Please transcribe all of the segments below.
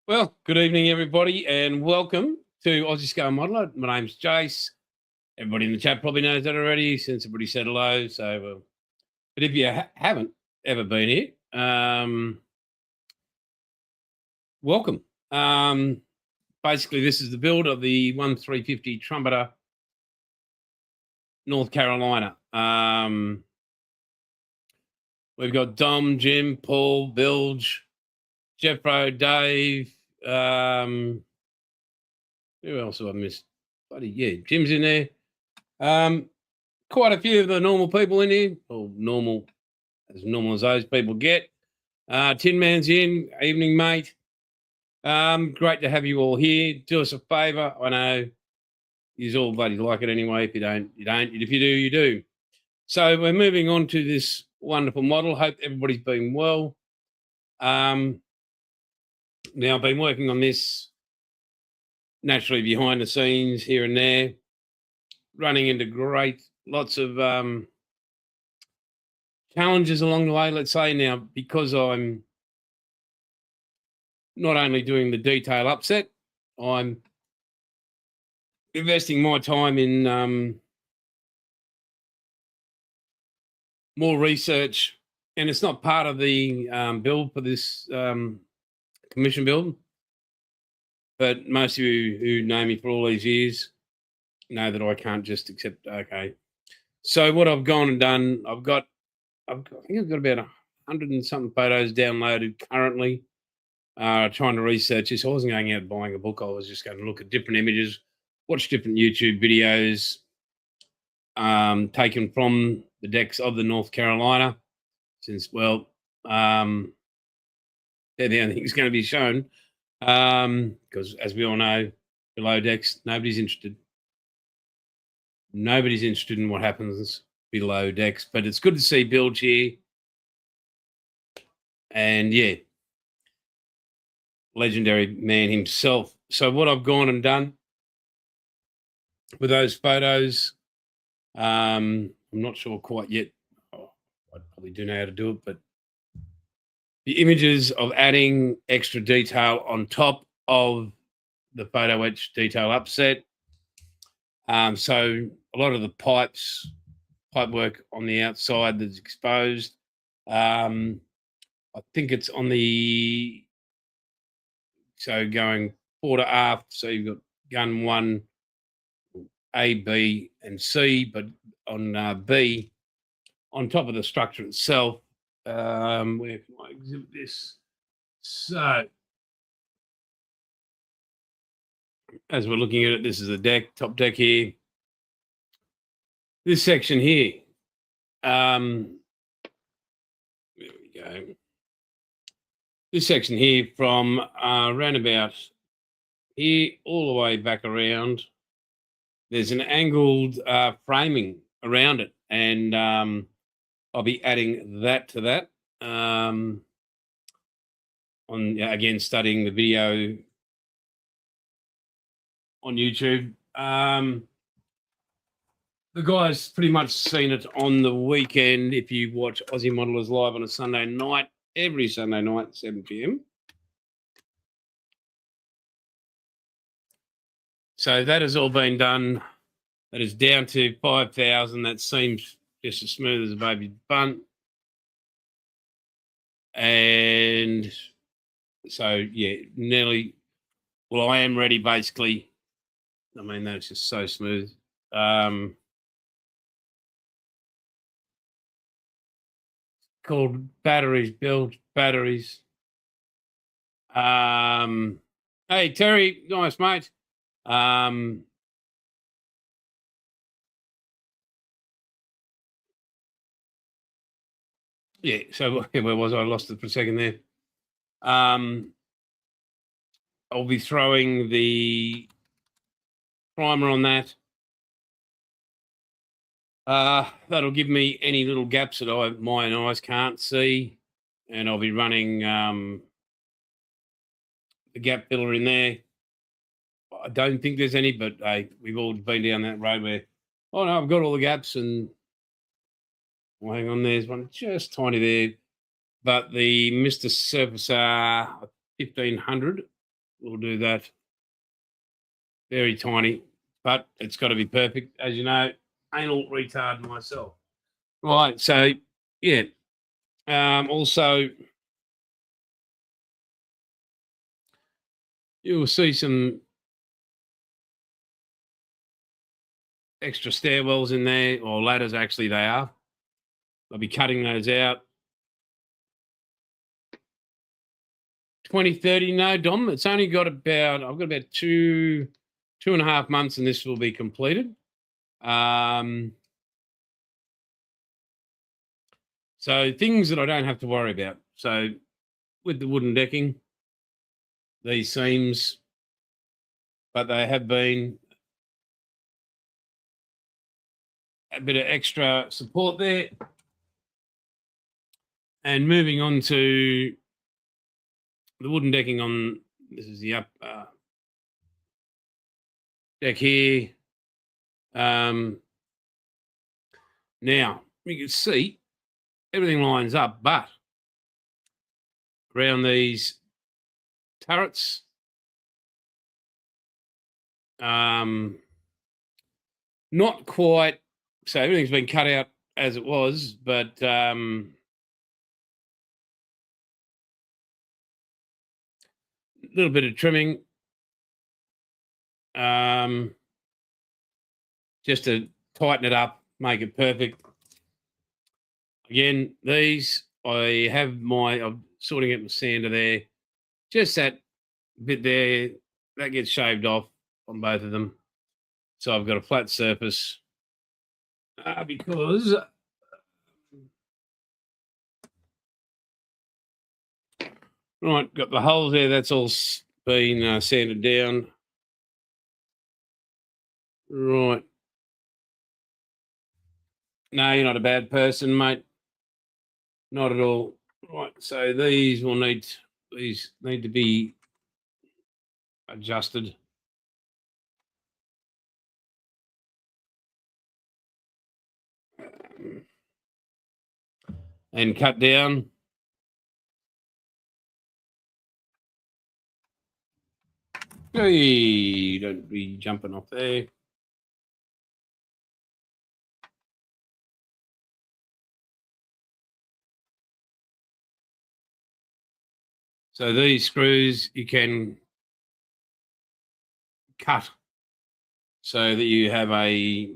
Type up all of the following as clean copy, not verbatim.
Well, good evening, everybody, and welcome to Aussie Scale Modeler. My name's Jace. Everybody in the chat probably knows that already since everybody said hello. But if you haven't ever been here, welcome. Basically, this is the build of the 1350 Trumpeter, North Carolina. We've got Dom, Jim, Paul, Bilge, Jeffro, Dave. Who else have I missed? Bloody yeah, Jim's in there. Quite a few of the normal people in here, or normal as those people get. Tin Man's in. Evening, mate. Great to have you all here. Do us a favour. I know you all bloody like it anyway. If you don't, you don't. If you do, you do. So we're moving on to this wonderful model. Hope everybody's been well. Now I've been working on this naturally behind the scenes here and there, running into lots of challenges along the way. Let's say now, because I'm not only doing the detail upset, I'm investing my time in more research, and it's not part of the build for this commission build. But most of you who know me for all these years know that I can't just accept, okay. So what I've gone and done, I think I've got about 100 and something photos downloaded currently, trying to research this. I wasn't going out buying a book. I was just going to look at different images, watch different YouTube videos taken from the decks of the North Carolina, since, well, they're the only things going to be shown. Because as we all know, below decks, nobody's interested. Nobody's interested in what happens below decks, but it's good to see Bilge here. And yeah, legendary man himself. So what I've gone and done with those photos, I'm not sure quite yet. I probably do know how to do it, but the images of adding extra detail on top of the photo etch detail upset. So a lot of the pipe work on the outside that's exposed. I think it's on the, so going fore to aft. So you've got gun one, A, B, and C, but on B, on top of the structure itself. Where can I exhibit this? So as we're looking at it, this is the deck, top deck here. This section here, there we go. This section here from around about here all the way back around, there's an angled framing around it, and I'll be adding that to that. On again, studying the video on YouTube. The guys pretty much seen it on the weekend. If you watch Aussie Modelers live on a Sunday night, every Sunday night, 7 p.m. So that has all been done. That is down to 5,000. That seems just as smooth as a baby bunt. And so, yeah, nearly, well, I am ready basically. I mean, that's just so smooth. Called batteries, build batteries. Hey, Terry, nice, mate. Yeah, so where was I? I lost it for a second there. I'll be throwing the primer on that. That'll give me any little gaps that my eyes can't see, and I'll be running the gap filler in there. I don't think there's any, but we've all been down that road where, oh no, I've got all the gaps, and well, hang on, there's one just tiny there. But the Mr. Surfacer 1500 we'll do that. Very tiny, but it's got to be perfect. As you know, anal retard myself. Right, so yeah. Also, you will see some extra stairwells in there, or ladders actually they are. I'll be cutting those out. 2030, no, Dom. It's only got about, I've got about 2.5 months and this will be completed. So things that I don't have to worry about. So with the wooden decking, these seams, but they have been a bit of extra support there. And moving on to the wooden decking on, this is the up deck here. Now you can see everything lines up, but around these turrets, not quite. So everything's been cut out as it was, but a little bit of trimming, just to tighten it up, make it perfect. Again, these I'm sorting out my sander there. Just that bit there, that gets shaved off on both of them. So I've got a flat surface because right, got the holes there. That's all been sanded down. Right. No, you're not a bad person, mate. Not at all. Right. So these need to be adjusted. And cut down. Hey, don't be jumping off there. So these screws you can cut so that you have a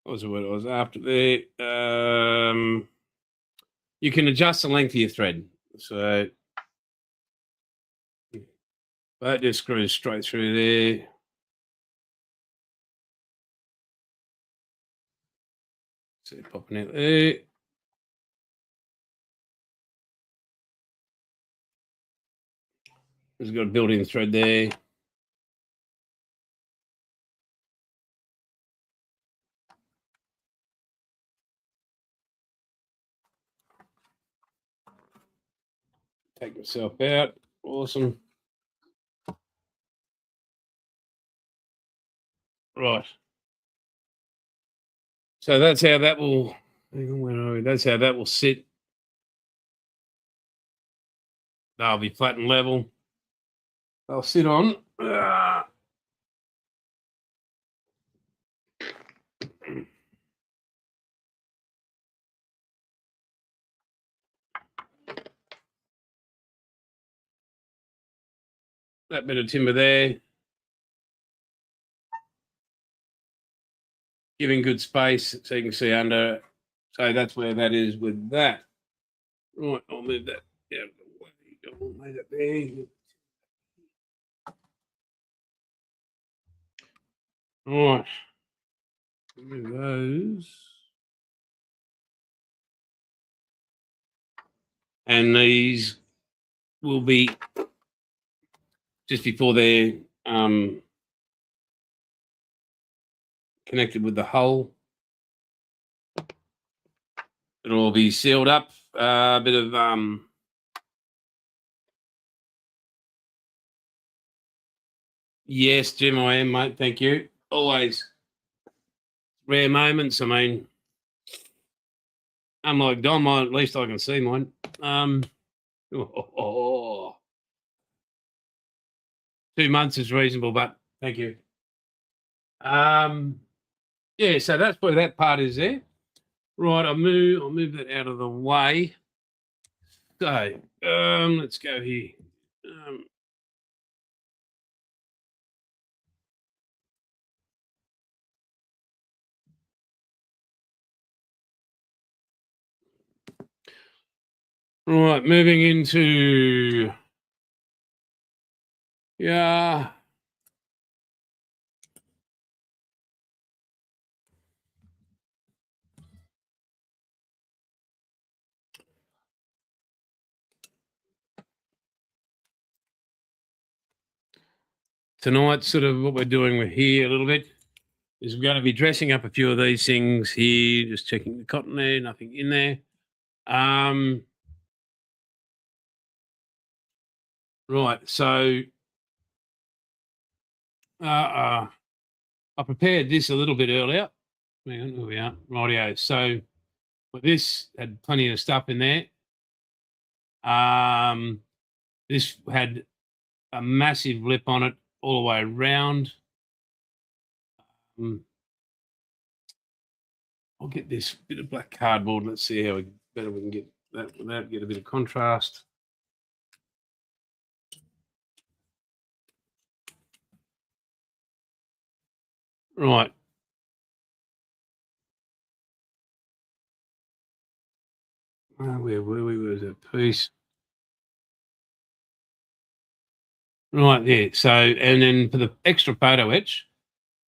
what was the word it was after there? You can adjust the length of your thread. So that just screws straight through there. So popping out there. There's got a built-in thread there. Take myself out. Awesome. Right. So that's how that will. Hang on, where are we? That's how that will sit. They'll be flat and level. They'll sit on. That bit of timber there, giving good space so you can see under. So that's where that is with that. Right, I'll move that out of the way. I'll move that there. Right, move those. And these will be just before they're connected with the hull. It'll all be sealed up. A bit of yes, Jim, I am, mate. Thank you. Always rare moments. I mean, unlike Dom, at least I can see mine. 2 months is reasonable, but thank you. Yeah, so that's where that part is there. Right, I'll move that out of the way. So, let's go here. Right, moving into tonight, sort of what we're doing with here a little bit is we're going to be dressing up a few of these things here, just checking the cotton there, nothing in there. Right, so I prepared this a little bit earlier. Hang on, here we are. Rightio. So this had plenty of stuff in there. This had a massive lip on it all the way around. I'll get this bit of black cardboard. Let's see how better we can get that without get a bit of contrast. Right. Where were we? Where's that piece? Right there. So, and then for the extra photo etch,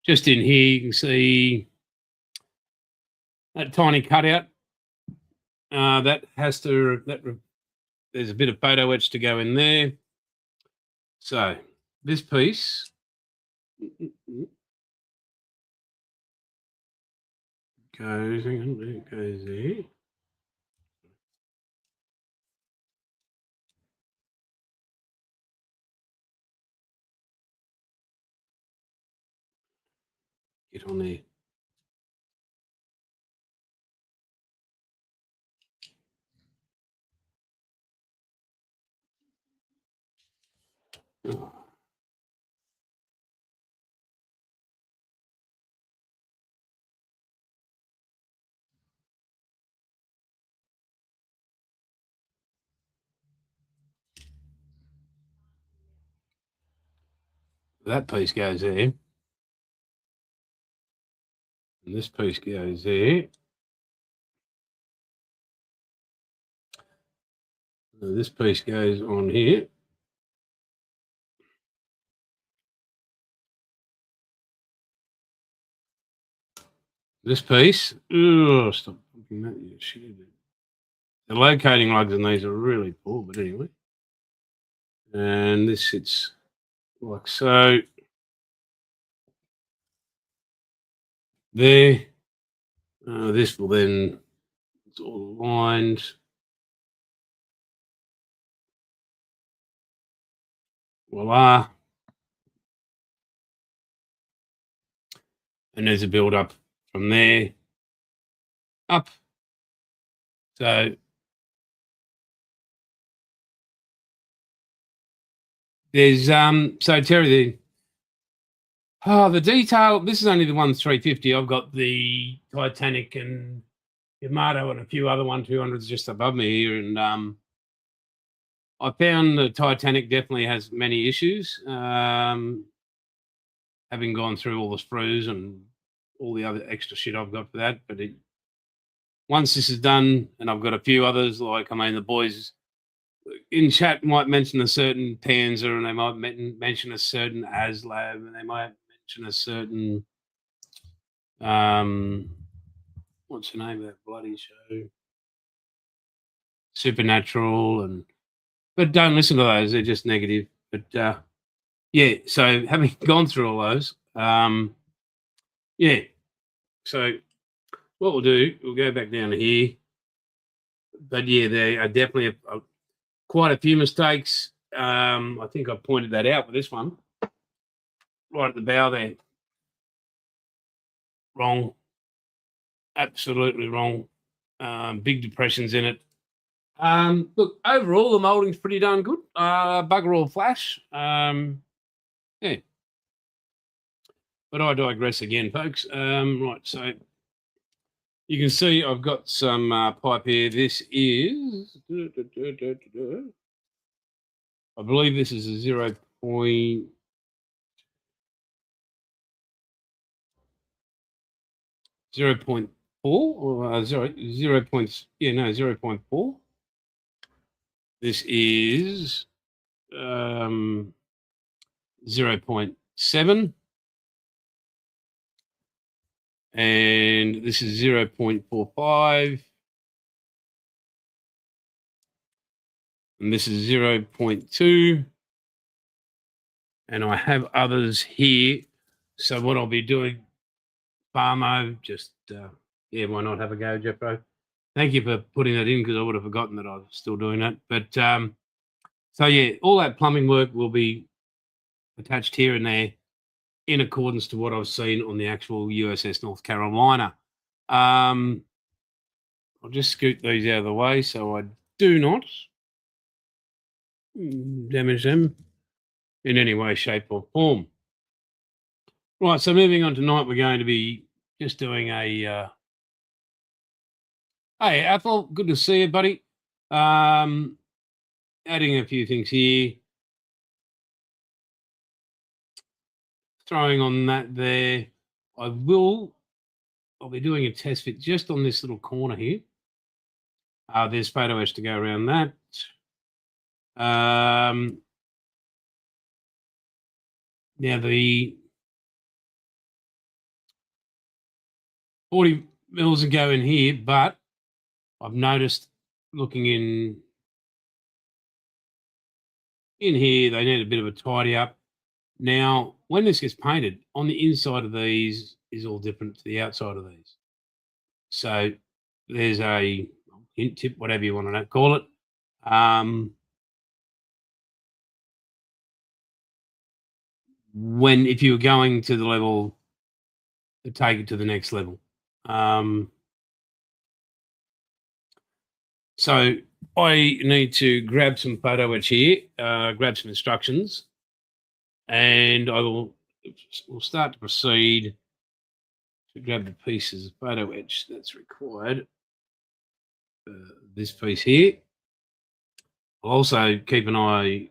just in here, you can see that tiny cutout. That has to, there's a bit of photo etch to go in there. So, this piece goes, hang on, it goes there. Get on there. Oh. That piece goes there. And this piece goes there. So this piece goes on here. This piece, stop looking at you, shit. The locating lugs in these are really poor, but anyway. And this sits like so. There. This will then, it's all aligned. Voila. And there's a build up from there up. So there's so Terry, the detail, this is only the 350. I've got the Titanic and Yamato and a few other 200s just above me here, and I found the Titanic definitely has many issues. Having gone through all the sprues and all the other extra shit I've got for that, but once this is done, and I've got a few others, like, I mean, the boys in chat might mention a certain Panzer, and they might mention a certain ASLAB, and they might mention a certain what's the name of that bloody show? Supernatural, but don't listen to those; they're just negative. But yeah, so having gone through all those, yeah. So what we'll do, we'll go back down to here. But yeah, there are definitely quite a few mistakes. I think I pointed that out with this one, right at the bow there. Wrong, absolutely wrong. big depressions in it. Look, overall, the moulding's pretty darn good. Bugger all flash. Yeah. But I digress again, folks. Right, so you can see I've got some pipe here. This is, I believe this is a 0.4 or 0.4. This is 0.7. And this is 0.45. And this is 0.2. And I have others here. So what I'll be doing, Farmo, just, yeah, why not have a go, Jeffro? Thank you for putting that in because I would have forgotten that I was still doing that. But so, yeah, all that plumbing work will be attached here and there in accordance to what I've seen on the actual USS North Carolina. I'll just scoot these out of the way so I do not damage them in any way, shape, or form. Right, so moving on tonight, we're going to be just doing a. Hey, Ethel, good to see you, buddy. Adding a few things here. Throwing on that there. I'll be doing a test fit just on this little corner here. There's photo etch to go around that. Now the 40 mils go in here, but I've noticed looking in here, they need a bit of a tidy up. Now, when this gets painted, on the inside of these is all different to the outside of these. So there's a hint tip, whatever you want to call it. If you're going to the level to take it to the next level. So I need to grab some photo etch here, grab some instructions, and we'll start to proceed to grab the pieces of photo etch that's required. This piece here. I'll also keep an eye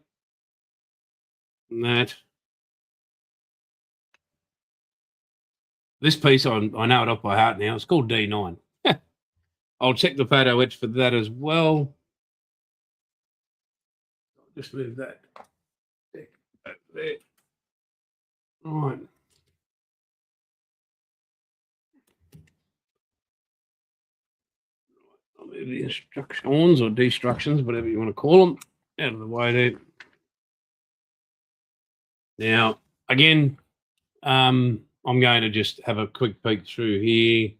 on that. This piece, I know it off by heart now. It's called D9. I'll check the photo etch for that as well. I'll just move that over there. Right. I'll move the instructions or destructions, whatever you want to call them, out of the way there. Now, again, I'm going to just have a quick peek through here.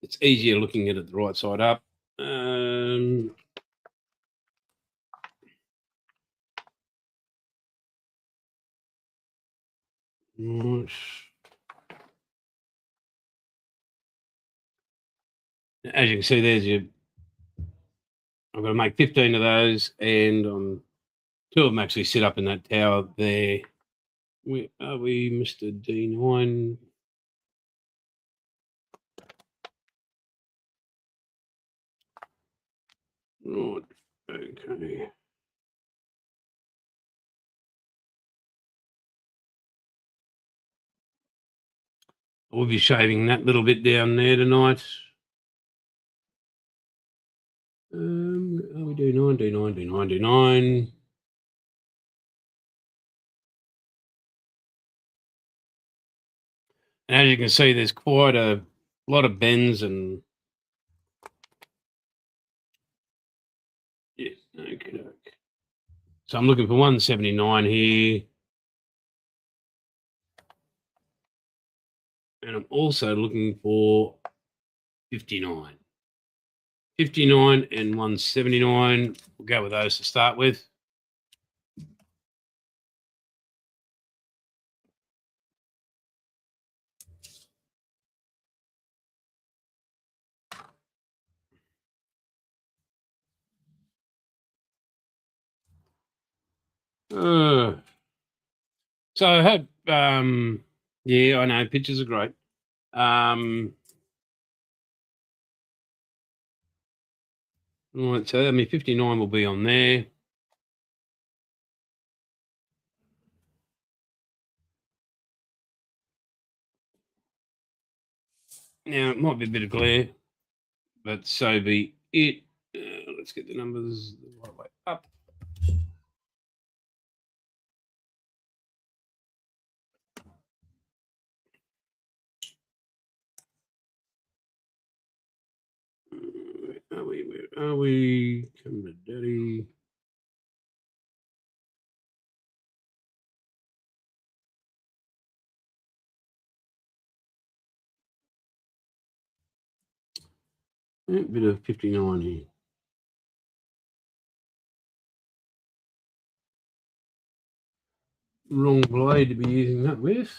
It's easier looking at it the right side up. As you can see, there's I've got to make 15 of those, and 2 of them actually sit up in that tower there. Where are we, Mr. D9? Right, okay. We'll be shaving that little bit down there tonight. Are we D9, D9, D9, D9? And as you can see, there's quite a lot of bends and yeah, okay. So I'm looking for 179 here. And I'm also looking for 59. 59 and 179. We'll go with those to start with. So I hope, yeah, I know pictures are great. Right, so I mean, 59 will be on there. Now, it might be a bit of glare, but so be it. Let's get the numbers the right way up. Where are we? Where are we? Come to daddy. A bit of 59 here. Wrong blade to be using that with.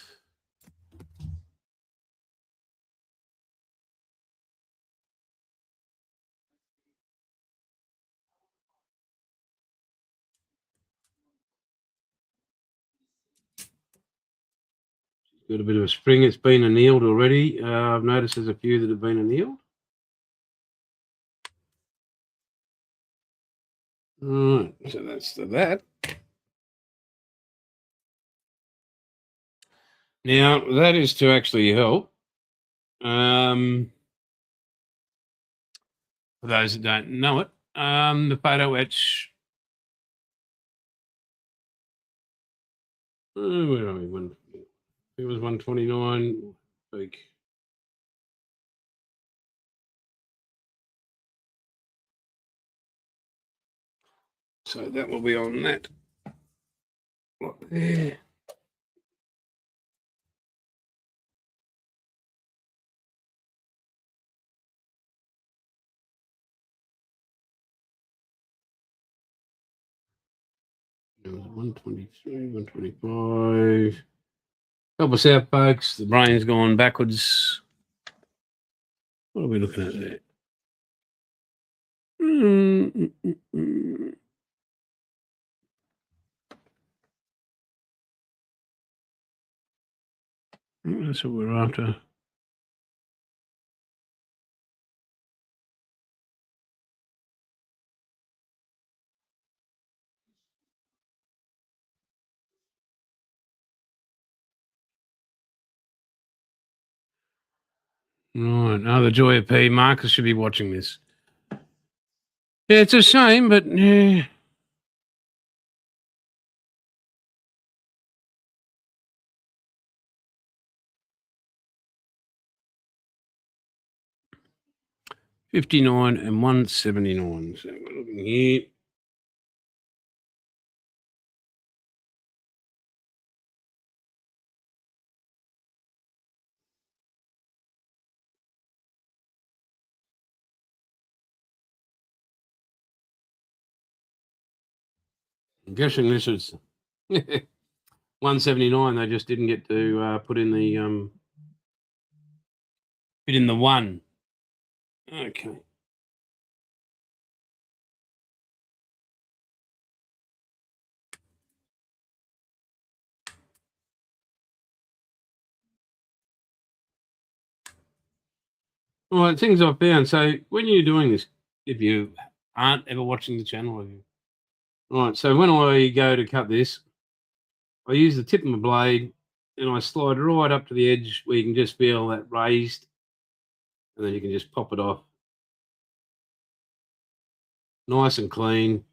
Got a bit of a spring. It's been annealed already. I've noticed there's a few that have been annealed. Right, so that's that. Now, that is to actually help. For those that don't know it, the photo etch. Where are we? It was 129. Like, so that will be on that. What there? It was 123, 125. Help us out, folks. The brain's gone backwards. What are we looking at there? That's what we're after. Right. Now the joy of P. Marcus should be watching this. Yeah, it's a shame, but yeah. $59 and $179. So we're looking here. I'm guessing this is 179. They just didn't get to put in the fit in the one. Okay. All right, things I've found. So when you're doing this, if you aren't ever watching the channel, are you? All right, so when I go to cut this, I use the tip of my blade and I slide right up to the edge where you can just feel that raised, and then you can just pop it off. Nice and clean.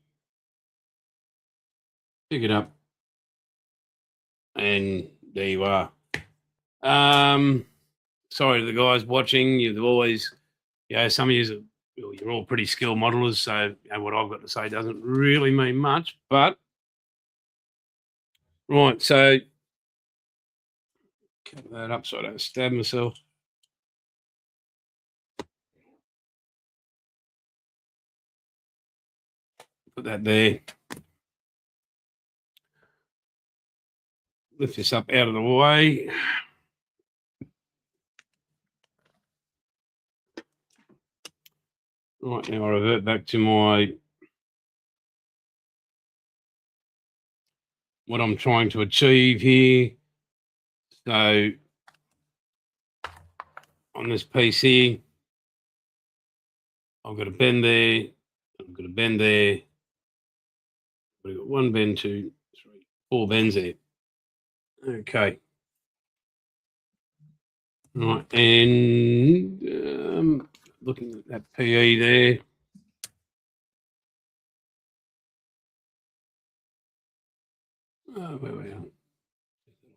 Pick it up, and there you are. Sorry to the guys watching. You've always, some of you, you're all pretty skilled modelers, so what I've got to say doesn't really mean much. But right, so cover that up so I don't stab myself. Put that there. Lift this up out of the way. Right, now I revert back to my what I'm trying to achieve here. So on this piece here, I've got a bend there, I've got a bend there, we've got 1 bend, 2, 3, 4 bends there. Okay. Right, and looking at that PE there. Where we are.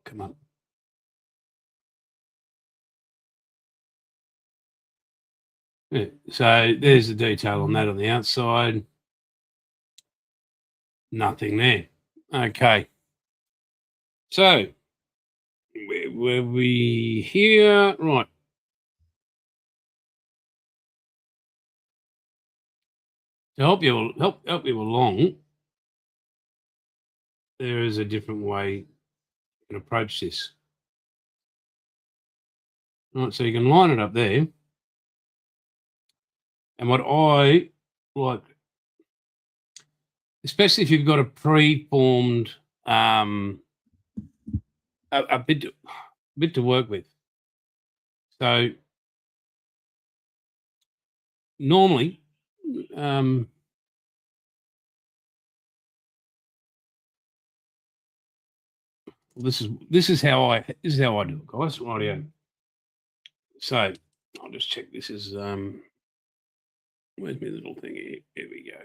Come up. Yeah, so there's the detail on that on the outside. Nothing there. Okay. So where were we here? Right. To help you along, there is a different way you can approach this. Right, so you can line it up there. And what I like, especially if you've got a pre-formed a bit to work with. So normally, this is how I do it, guys. Rightio. So I'll just check. This is where's my little thing here? Here we go.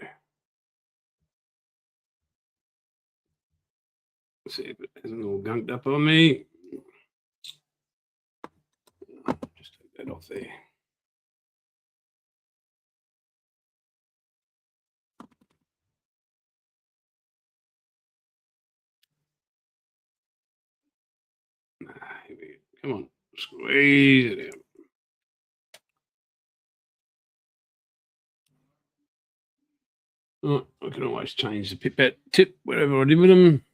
Let's see if it hasn't all gunked up on me. Just take that off there. Here we go. Come on, squeeze it out. Oh, I can always change the pipette tip wherever I did with them.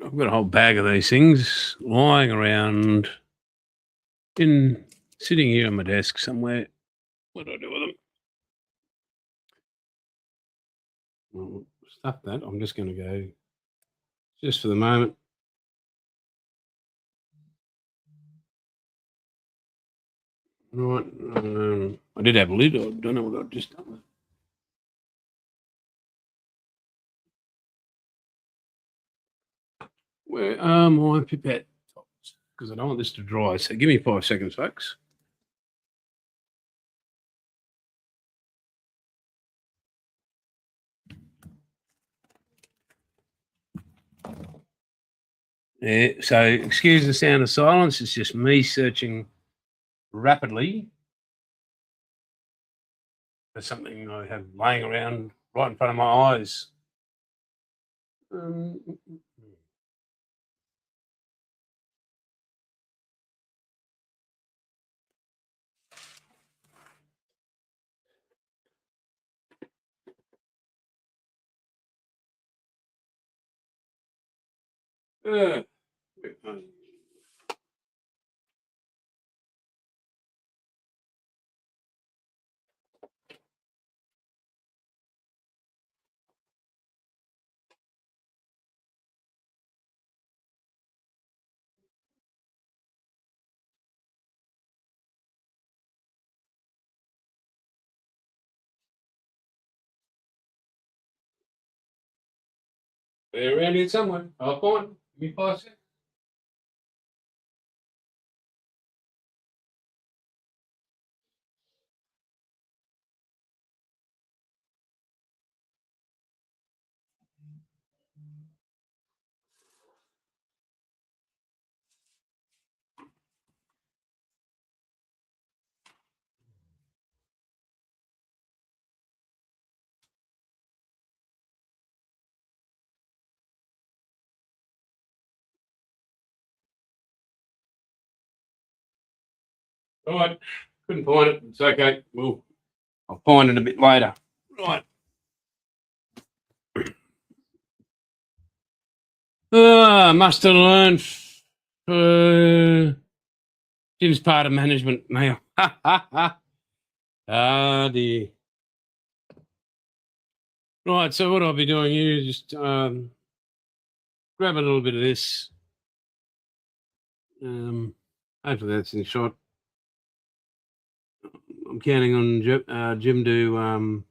I've got a whole bag of these things lying around, sitting here on my desk somewhere. What do I do with them? Well, stuff that. I'm just going to go, just for the moment. Right. I did have a lid. I don't know what I've just done. Where are my pipette tops? Because I don't want this to dry. So give me 5 seconds, folks. Yeah, so excuse the sound of silence. It's just me searching rapidly for something I have laying around right in front of my eyes. Uh, They're around here somewhere. I'll find them. Give me 5 seconds. All right. Couldn't find it. It's okay. I'll find it a bit later. Right. Must have learned Jim's part of management now. Ah, dear. Right, so what I'll be doing here is just grab a little bit of this. Hopefully that's in shot. I'm counting on Jim to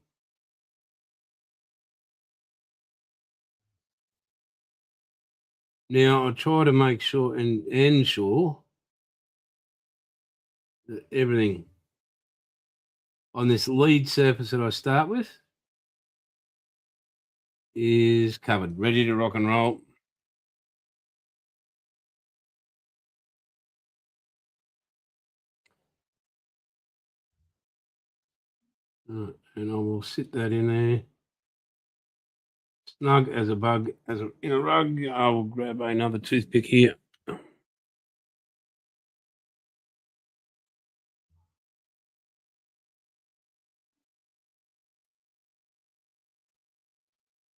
now I'll try to make sure and ensure that everything on this lead surface that I start with is covered, ready to rock and roll. And I will sit that in there. Snug as a bug, in a rug. I will grab another toothpick here.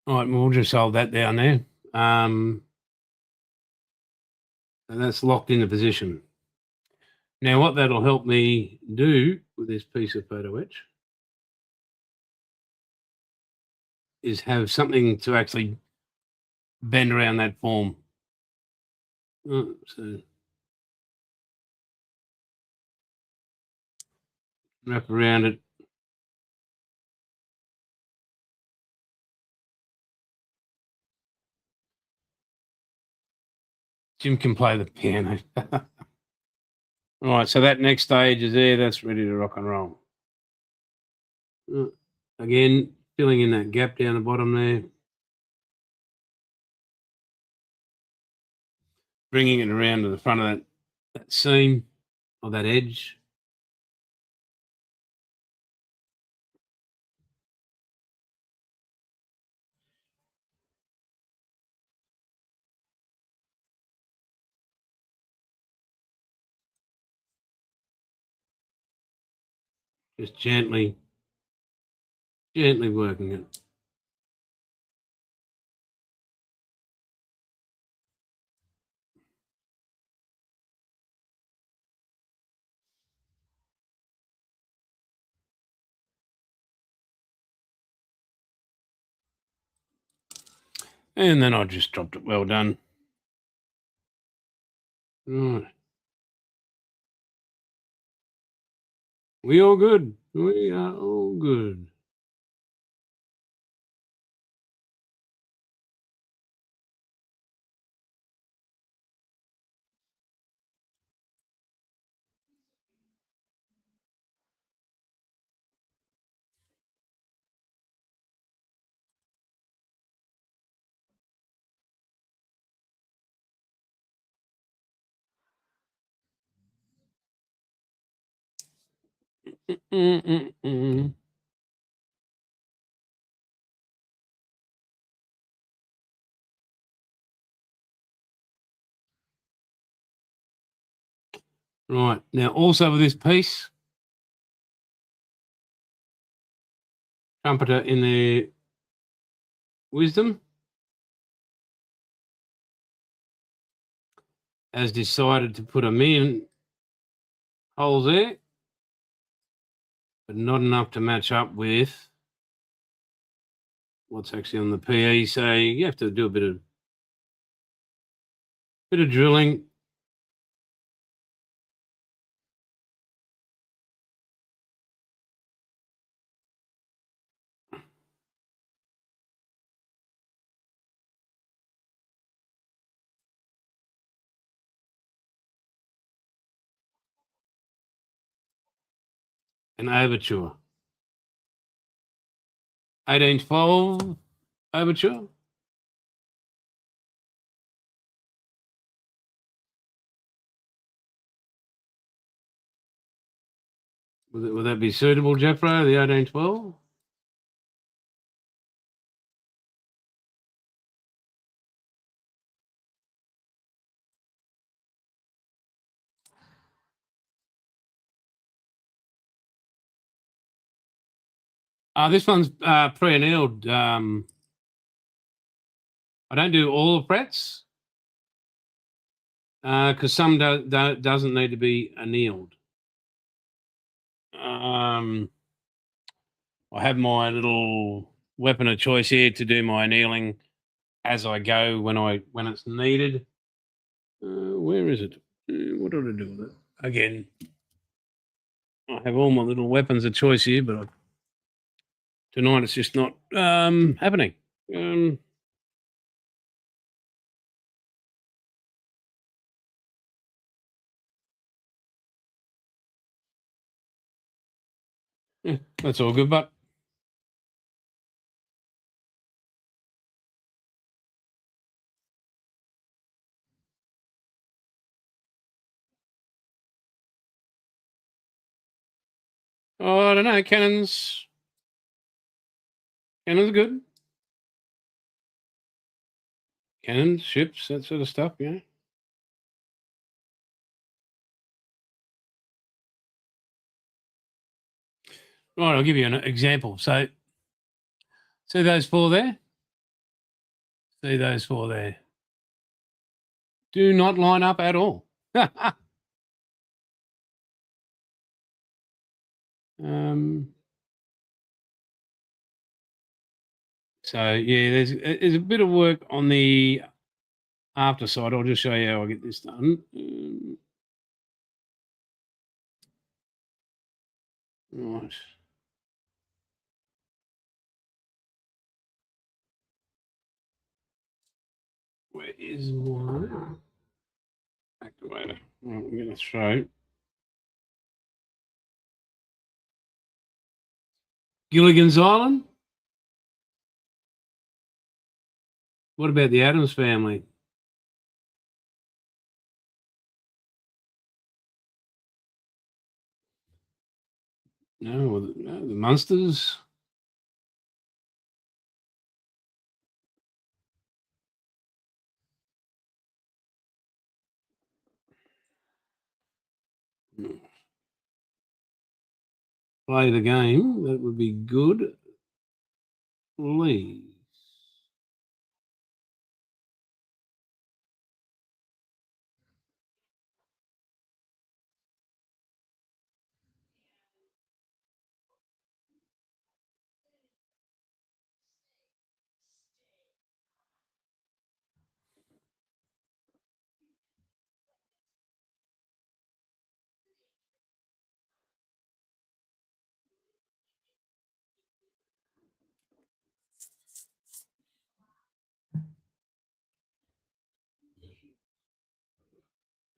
All right, we'll just hold that down there. And that's locked into position. Now, what that'll help me do with this piece of photo etch is have something to actually bend around that form. So wrap around it. Jim can play the piano. All right, so that next stage is there. That's ready to rock and roll. Again, filling in that gap down the bottom there. Bringing it around to the front of that seam or that edge. Just gently working it. And then I just dropped it. Well done. Right. We all good. We are all good. Mm-mm-mm. Right. Now, also with this piece, Trumpeter in their wisdom has decided to put a million holes there, but not enough to match up with what's actually on the PE. So you have to do a bit of drilling. An overture. 1812 overture. Would that be suitable, Jeffro, the 1812? This one's pre-annealed. I don't do all the frets because some doesn't need to be annealed. I have my little weapon of choice here to do my annealing as I go when it's needed. Where is it? What did I do with it? Again, I have all my little weapons of choice here, but tonight it's just not happening. Yeah, that's all good, but oh, I don't know. Cannons are good. Cannons, ships, that sort of stuff. Yeah. Right, I'll give you an example. So, see those four there? See those four there? Do not line up at all. um, so yeah, there's a bit of work on the after side. I'll just show you how I get this done. Right. Where is my activator? Right, I'm going to throw Gilligan's Island. What about the Addams family? No, the Munsters. Play the game. That would be good. Please.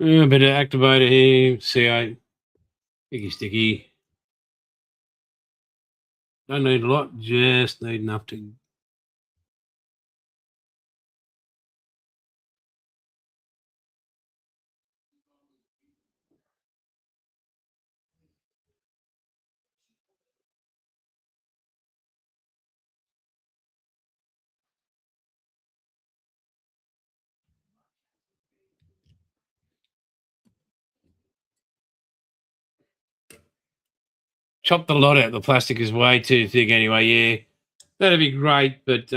A bit of activator here. CA. Sticky, sticky. Don't need a lot. Just need enough to. Chop the lot out. The plastic is way too thick anyway. Yeah, that'd be great, but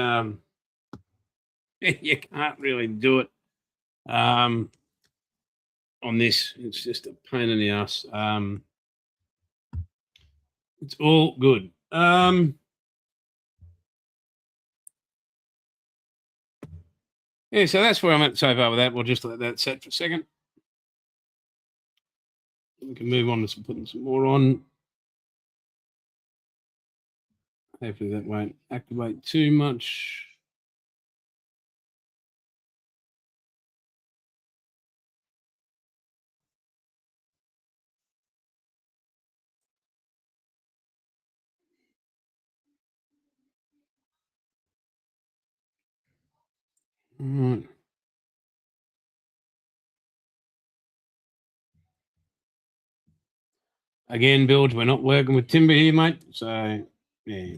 you can't really do it on this. It's just a pain in the ass. It's all good. Yeah, so that's where I'm at so far with that. We'll just let that set for a second. We can move on to putting some more on. Hopefully that won't activate too much. All right. Again, Bilge, we're not working with timber here, mate. So, yeah.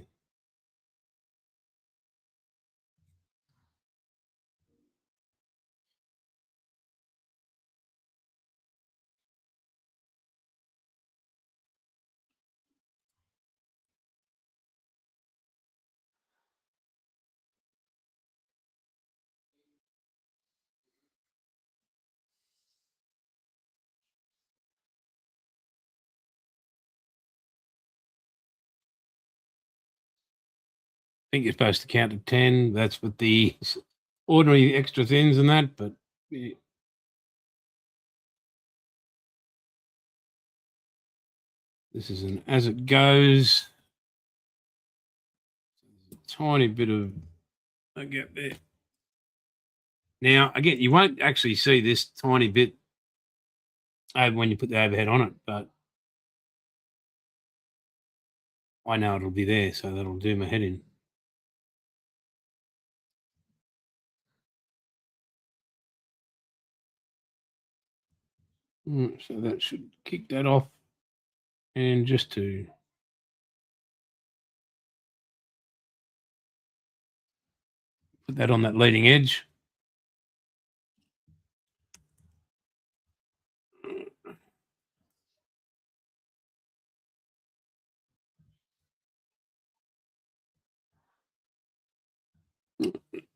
think you're supposed to count to 10. That's with the ordinary extra thins and that, but yeah. This is an as it goes. Tiny bit of I get there. Now, again, you won't actually see this tiny bit when you put the overhead on it, but I know it'll be there, so that'll do my head in. So that should kick that off. And just to put that on that leading edge.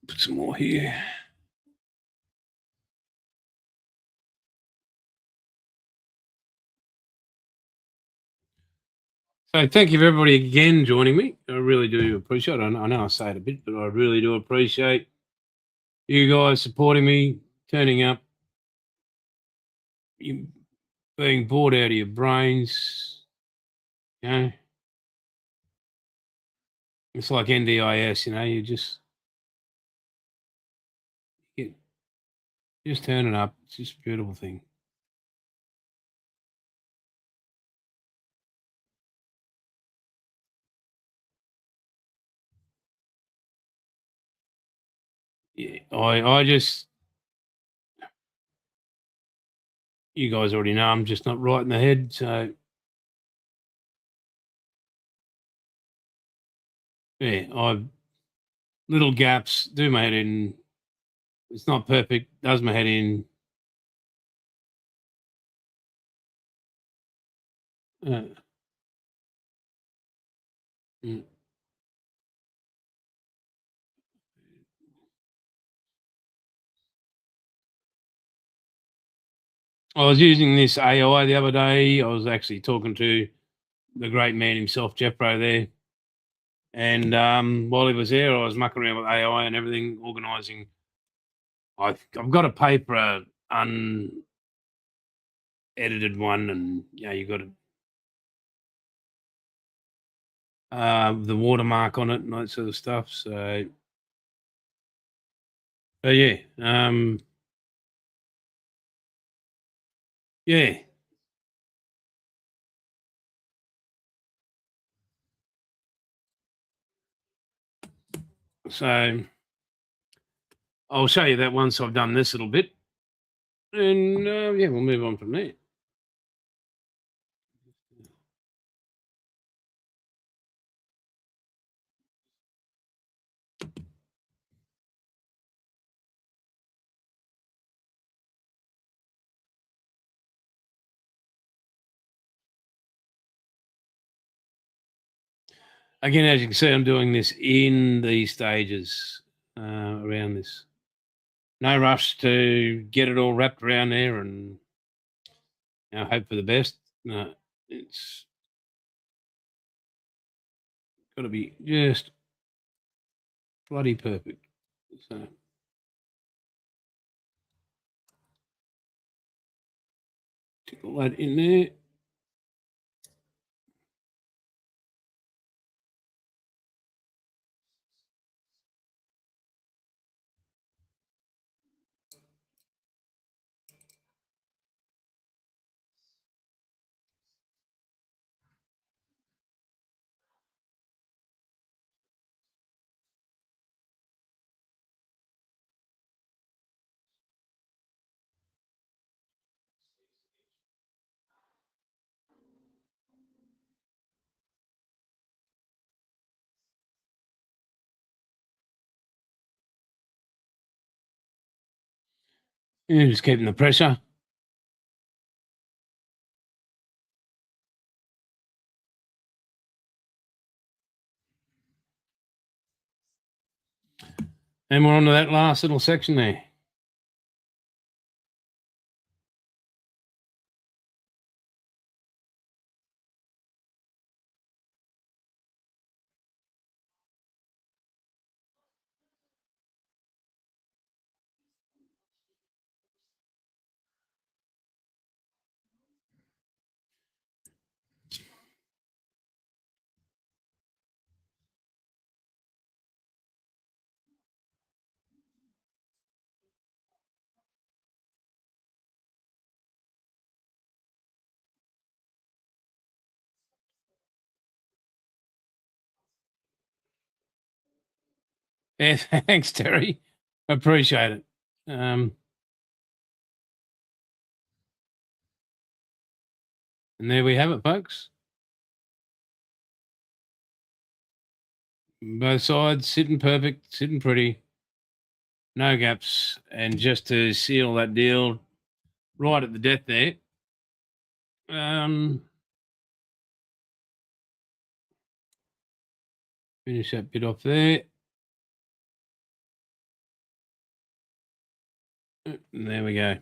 Put some more here. So thank you for everybody again joining me. I really do appreciate it. I know I say it a bit, but I really do appreciate you guys supporting me, turning up, you being bored out of your brains. You know, it's like NDIS. You know, you just turn it up. It's just a beautiful thing. Yeah, I just, you guys already know I'm just not right in the head. So yeah, I little gaps do my head in. It's not perfect. Does my head in. Uh, mm. I was using this AI the other day. I was actually talking to the great man himself, Jeffro, there. And while he was there, I was mucking around with AI and everything, organising. I've got to pay for a unedited one, and you got the watermark on it and that sort of stuff. So yeah, yeah. So I'll show you that once I've done this little bit, and yeah, we'll move on from there. Again, as you can see, I'm doing this in these stages around this. No rush to get it all wrapped around there and hope for the best. No, it's got to be just bloody perfect. So tickle that in there. Yeah, just keeping the pressure. And we're on to that last little section there. Yeah, thanks, Terry. Appreciate it. And there we have it, folks. Both sides sitting perfect, sitting pretty, no gaps. And just to seal that deal right at the death there, finish that bit off there. And there we go.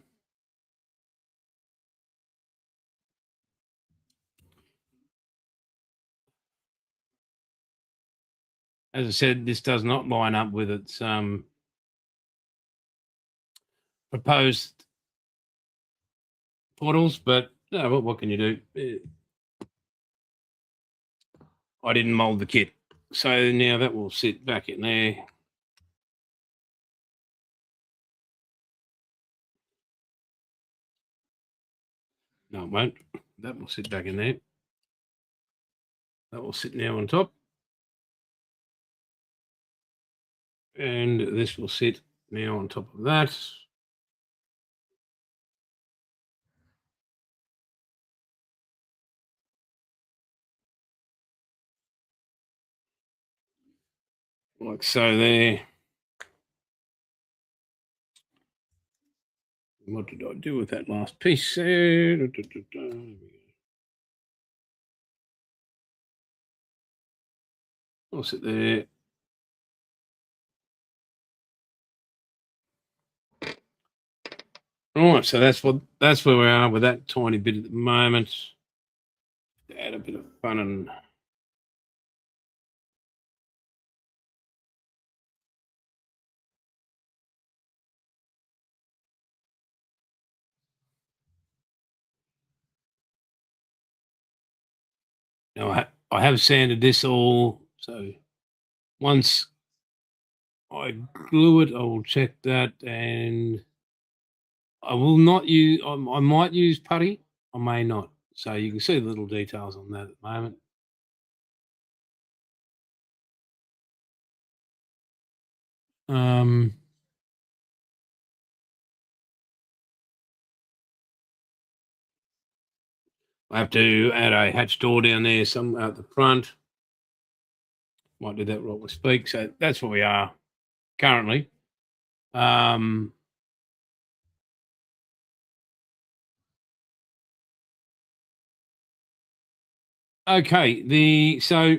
As I said, this does not line up with its proposed portals, but what can you do? I didn't mold the kit. So now that will sit back in there. No, it won't. That will sit back in there. That will sit now on top. And this will sit now on top of that. Like so there. What did I do with that last piece there? I'll sit there. Right, so that's where we are with that tiny bit at the moment. Add a bit of fun and now I have sanded this all, so once I glue it, I will check that, and I will not use. I might use putty. I may not. So you can see the little details on that at the moment. I have to add a hatch door down there, some at the front. Might do that while we speak. So that's where we are currently. Okay, so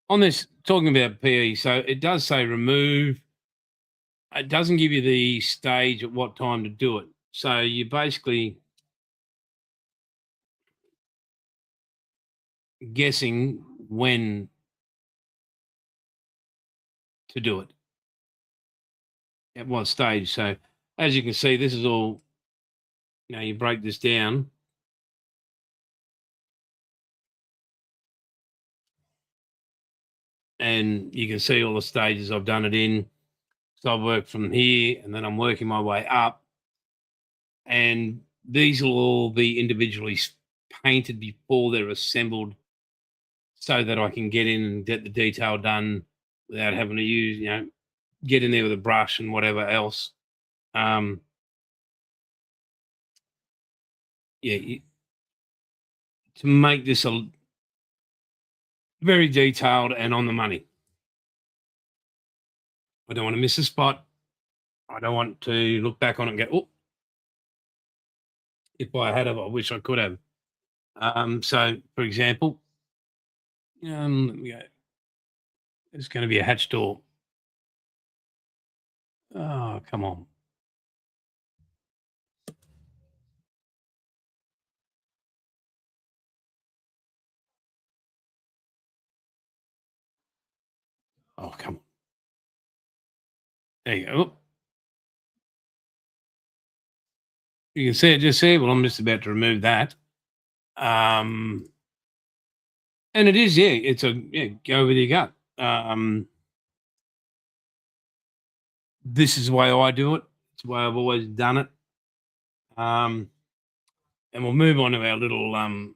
on this talking about PE, so it does say remove. It doesn't give you the stage at what time to do it. So you basically guessing when to do it at what stage. So as you can see, this is all. You break this down. And you can see all the stages I've done it in. So I've worked from here and then I'm working my way up. And these will all be individually painted before they're assembled so that I can get in and get the detail done without having to use, get in there with a brush and whatever else. To make this a very detailed and on the money. I don't want to miss a spot. I don't want to look back on it and go, oh, if I had, I wish I could have. So, for example, let me go. It's going to be a hatch door. Oh, come on. Oh, come on. There you go. Oop. You can see it just there. Well, I'm just about to remove that. And it is, it's go with your gut. This is the way I do it. It's the way I've always done it. And we'll move on to our little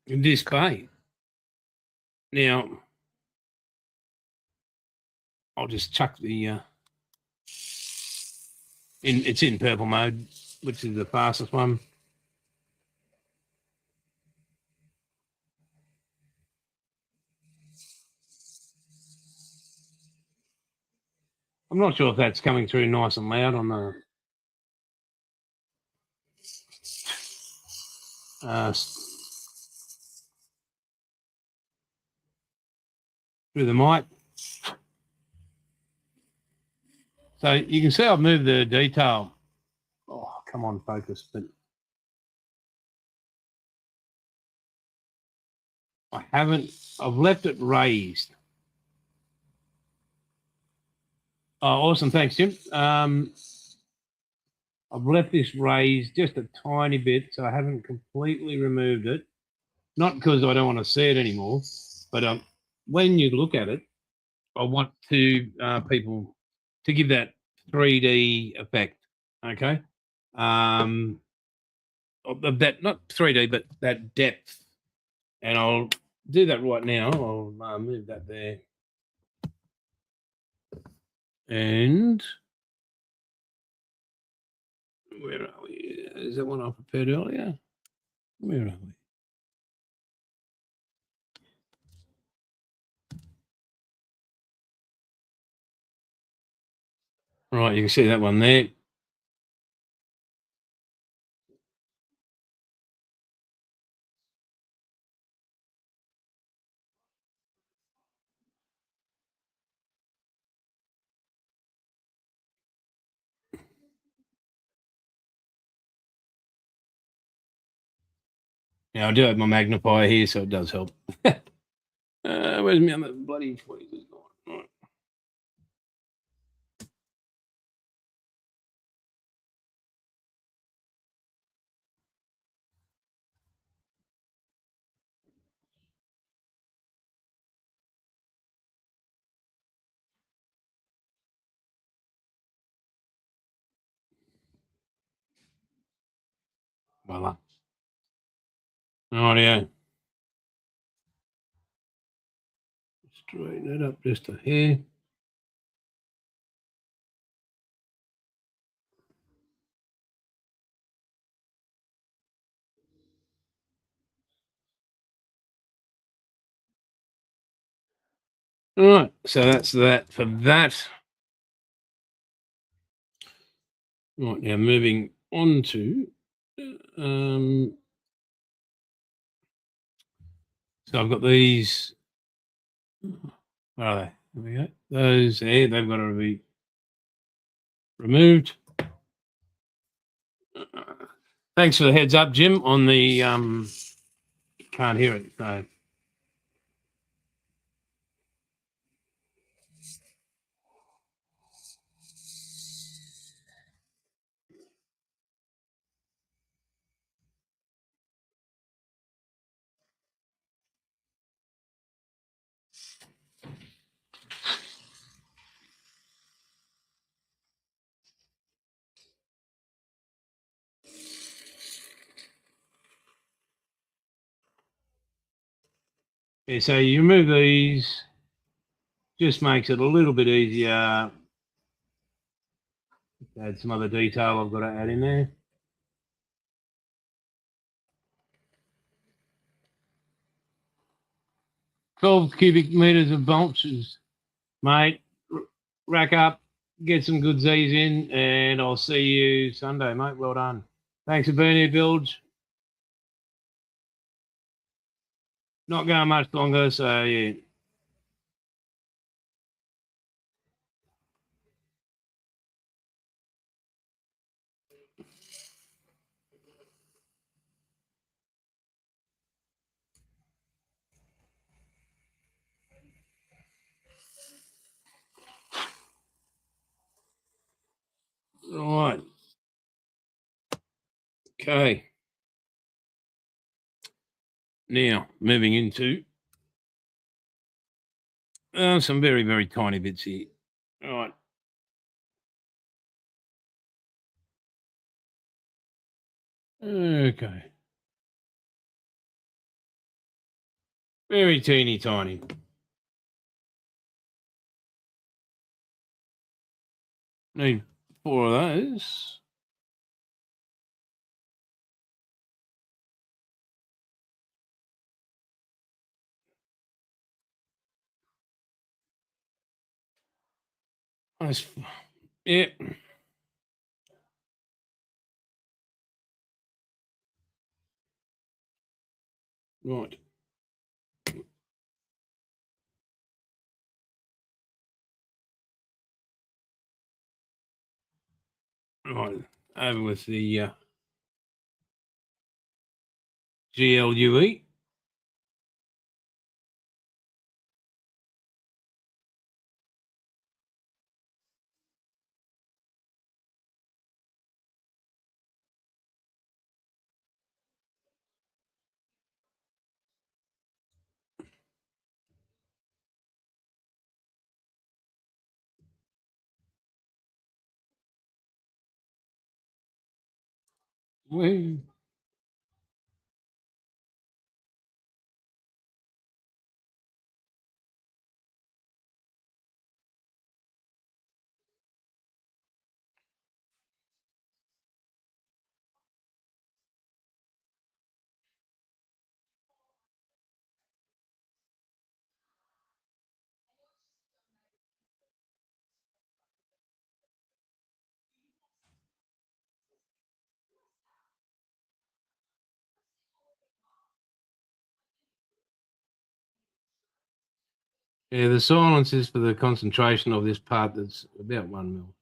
display. Now, I'll just chuck the it's in purple mode, which is the fastest one. I'm not sure if that's coming through nice and loud on the through the mic. So you can see I've moved the detail. Oh, come on, focus. But I haven't, I've left it raised. Oh, awesome. Thanks, Jim. I've left this raised just a tiny bit, so I haven't completely removed it. Not because I don't want to see it anymore, but when you look at it, I want to people to give that 3D effect. Okay, of that, not 3D, but that depth. And I'll do that right now. I'll move that there, and where are we? Is that one I prepared earlier? Where are we? Right, you can see that one there. Now I do have my magnifier here, so it does help. Where's my other bloody tweezers gone? Right. Voila. Rightio. Straighten it up just a hair. All right, so that's that for that. Right, now moving on to so I've got these. Where are they? There we go. Those there, they've got to be removed. Thanks for the heads up, Jim, on the can't hear it. So. Yeah, so you remove these, just makes it a little bit easier. Add some other detail I've got to add in there. $12 cubic meters of bolts, mate. Rack up, get some good Z's in, and I'll see you Sunday, mate. Well done. Thanks for being here, Bilge. Not going much longer, so yeah. All right. Okay. Now, moving into some very, very tiny bits here. All right. Okay. Very teeny tiny. Need 4 of those. Nice. Yeah. Right. Right. Over with the GLUE. Woo. Yeah, the silence is for the concentration of this part that's about 1 mil.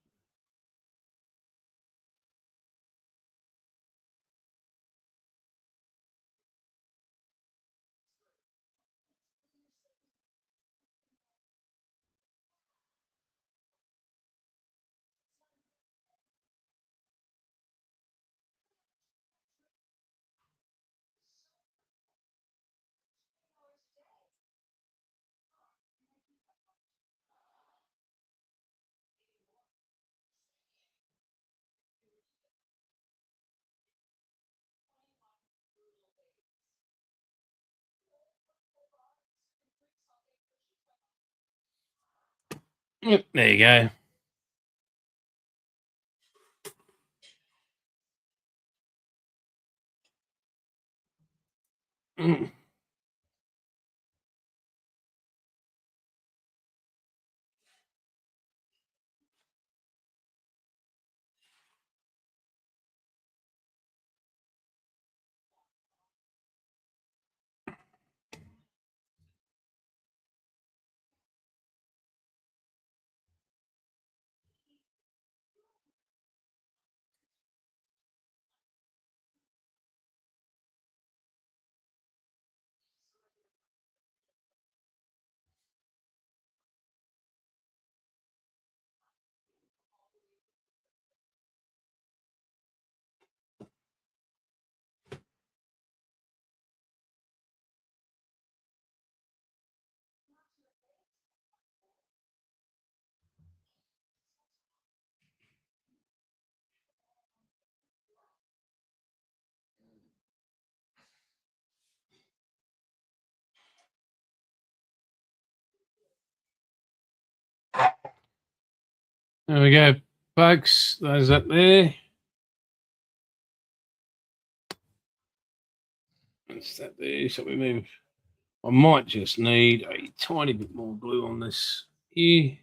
Yep, there you go. Mm. There we go, folks. Those up there. That's that there. So we move. I might just need a tiny bit more glue on this here.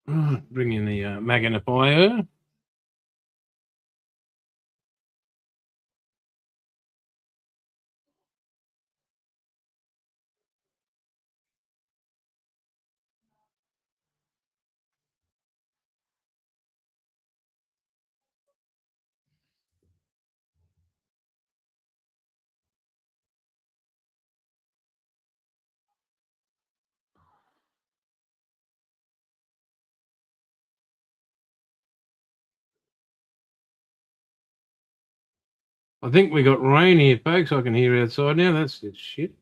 Bring in the magnifier. I think we got rain here, folks. I can hear outside now. That's just shit.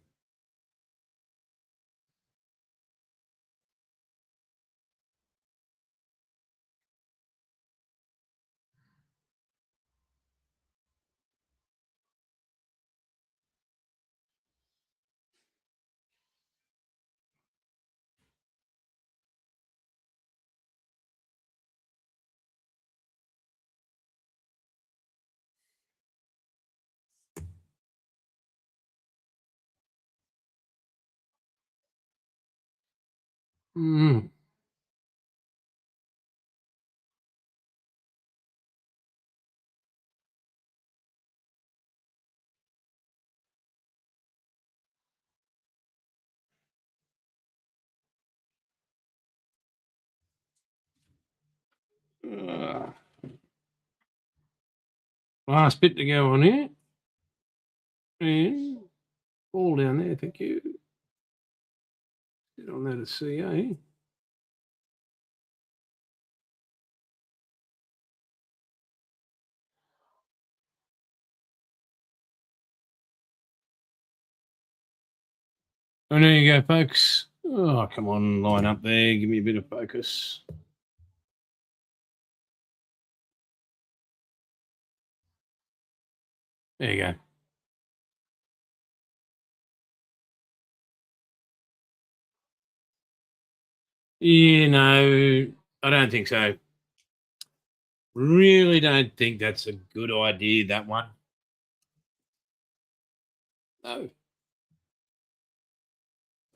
Mm. Uh, Last bit to go on here. And all down there, thank you. Get on there to see, eh? And there you go, folks. Oh, come on, line up there. Give me a bit of focus. There you go. You know, I don't think so. Really don't think that's a good idea, that one. No.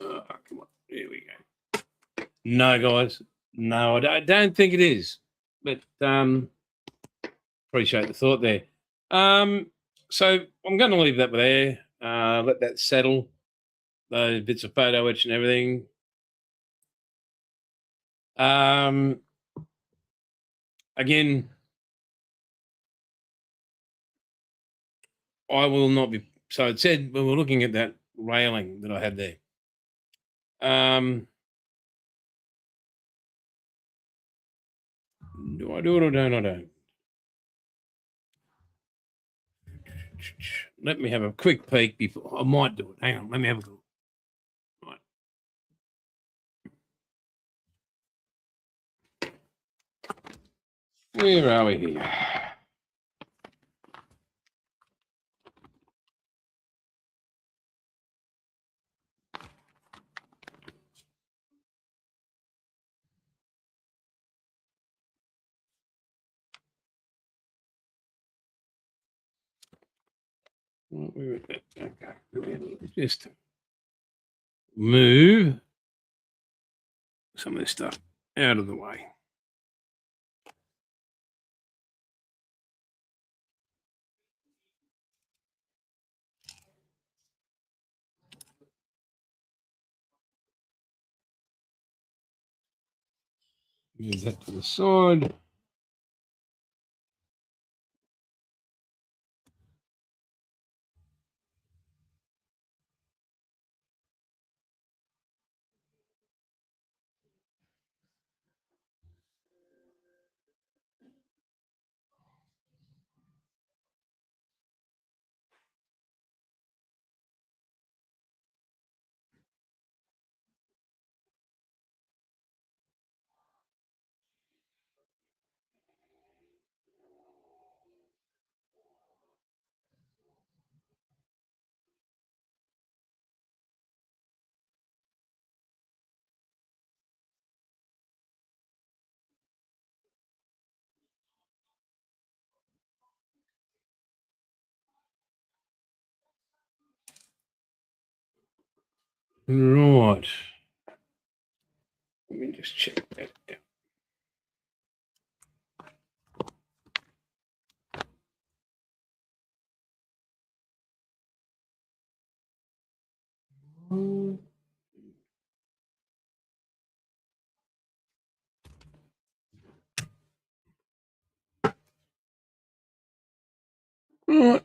Oh, come on. Here we go. No, guys. No, I don't think it is. But appreciate the thought there. Um, so I'm going to leave that there. Let that settle. Those bits of photo etch and everything. Again, I will not be. So it said when we're looking at that railing that I had there. Do I do it or don't I don't? Let me have a quick peek before I might do it. Hang on, let me have a look. Right. Where are we here? Okay. Just move some of this stuff out of the way. Move that to the side. Right. Let me just check that. Right.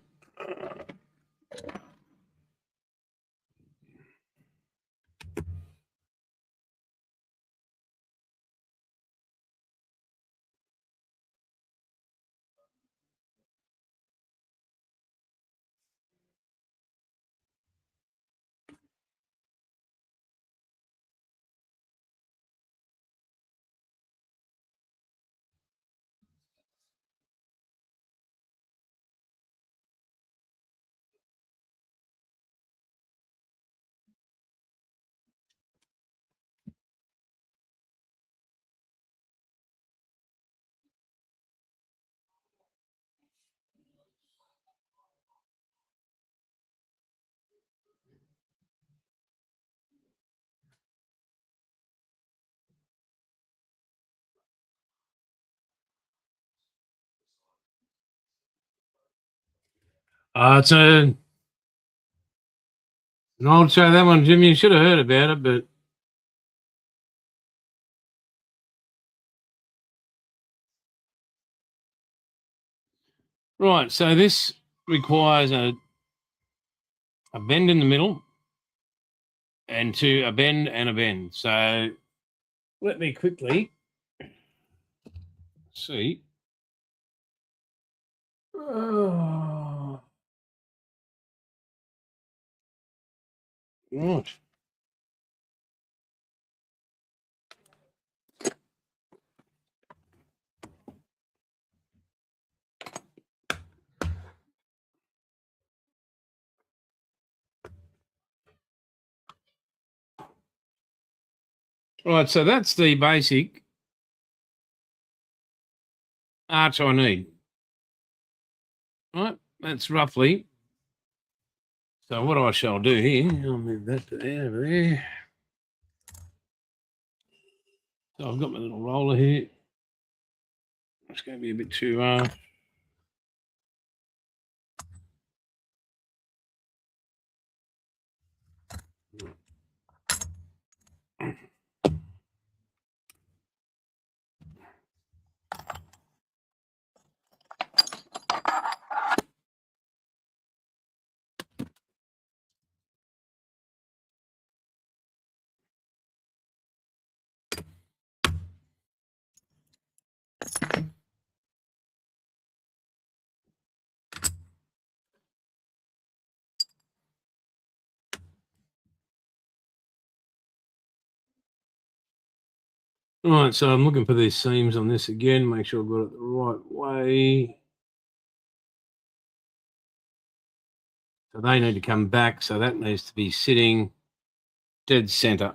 It's an old show, that one, Jimmy. You should have heard about it, but right. So this requires a bend in the middle and a bend and a bend. So let me quickly see. Oh, right. Right, so that's the basic arch I need. Right, that's roughly. So what I shall do here, I'll move that to over there. So I've got my little roller here. It's going to be a bit too All right, so I'm looking for these seams on this again, make sure I've got it the right way. So they need to come back, so that needs to be sitting dead center.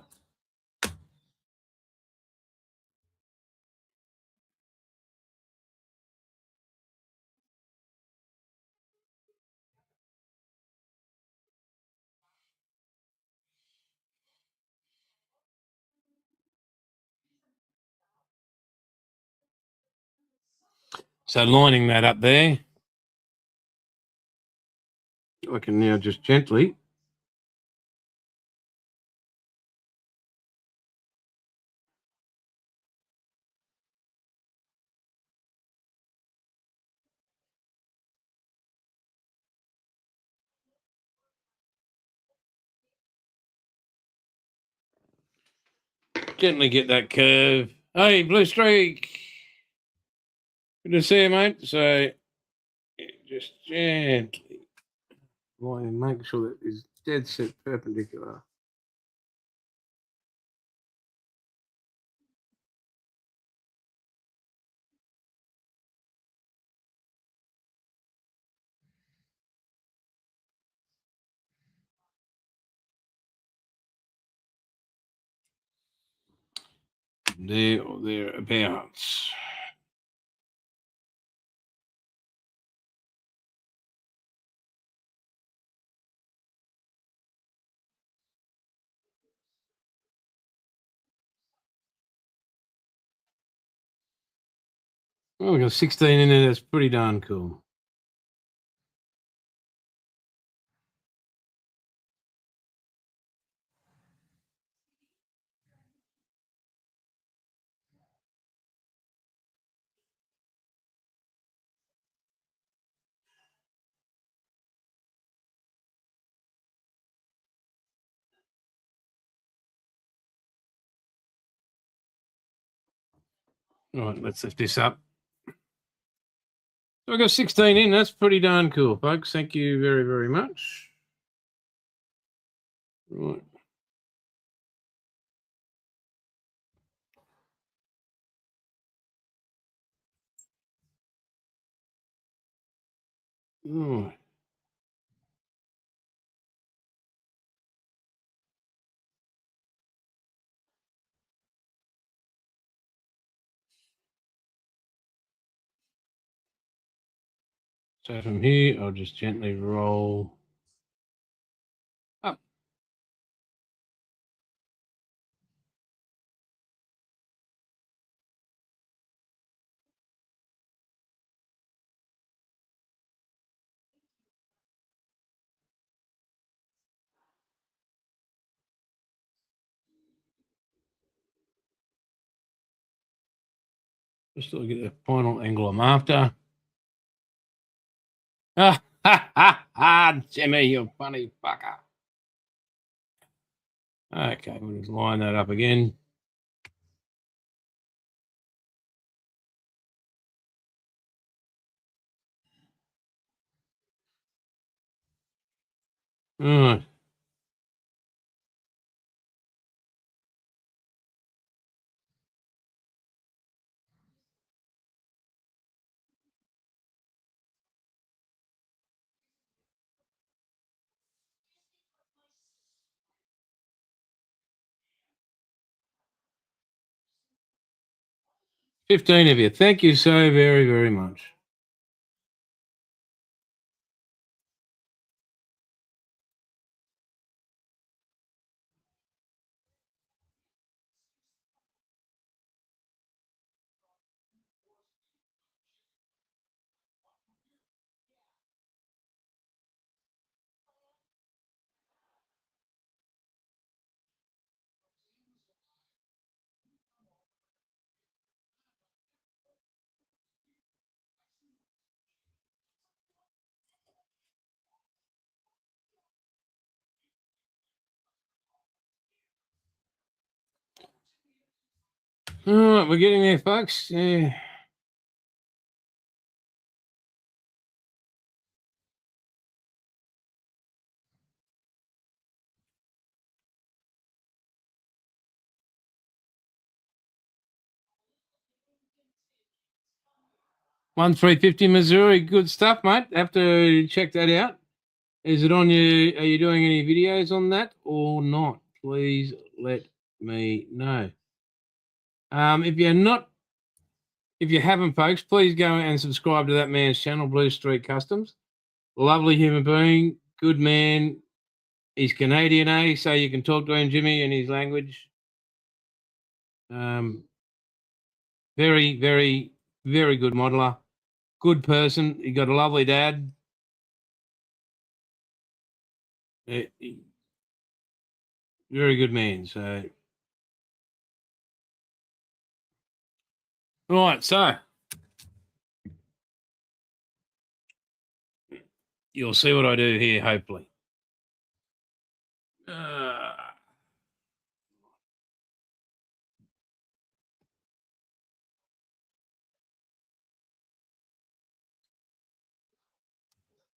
So lining that up there, I can now just gently get that curve. Hey, Blue Streak. Good to see you, mate. So just gently line, make sure that is dead set perpendicular. There or thereabouts. Oh, we got 16 in there. That's pretty darn cool. All right, let's lift this up. So I got 16 in. That's pretty darn cool, folks. Thank you very, very much. Right. All right. So from here, I'll just gently roll up. Just to get the final angle I'm after. Ah, ha, ha, ha, Jimmy, you funny fucker. Okay, we'll just line that up again. All right. $15 of you. Thank you so very, very much. All right, we're getting there, folks. Yeah. One 350 Missouri, good stuff, mate. Have to check that out. Is it on you? Are you doing any videos on that or not? Please let me know. If you're not, if you haven't, folks, please go and subscribe to that man's channel, Blue Street Customs. Lovely human being, good man. He's Canadian, eh? So you can talk to him, Jimmy, in his language. Very, very, very good modeler. Good person. He got a lovely dad. Very good man. So, right. So you'll see what I do here, hopefully.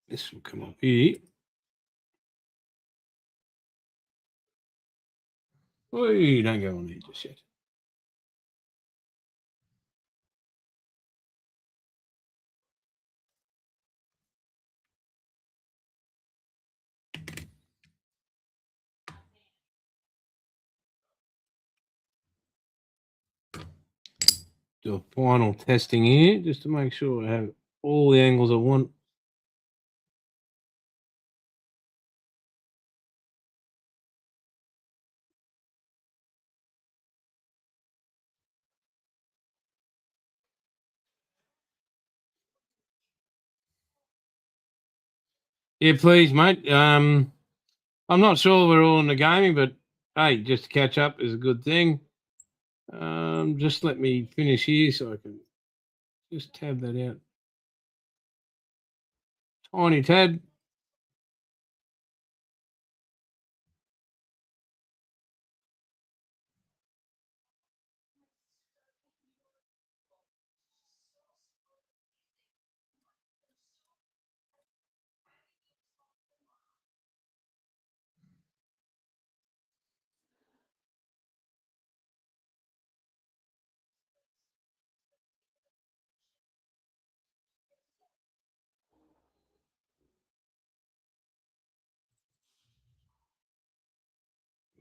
This will come up here. Oh, you don't go on there just yet. Do a final testing here just to make sure I have all the angles I want. Yeah, please, mate. I'm not sure we're all in the gaming, but hey, just to catch up is a good thing. Just let me finish here so I can just tab that out. Tiny tad.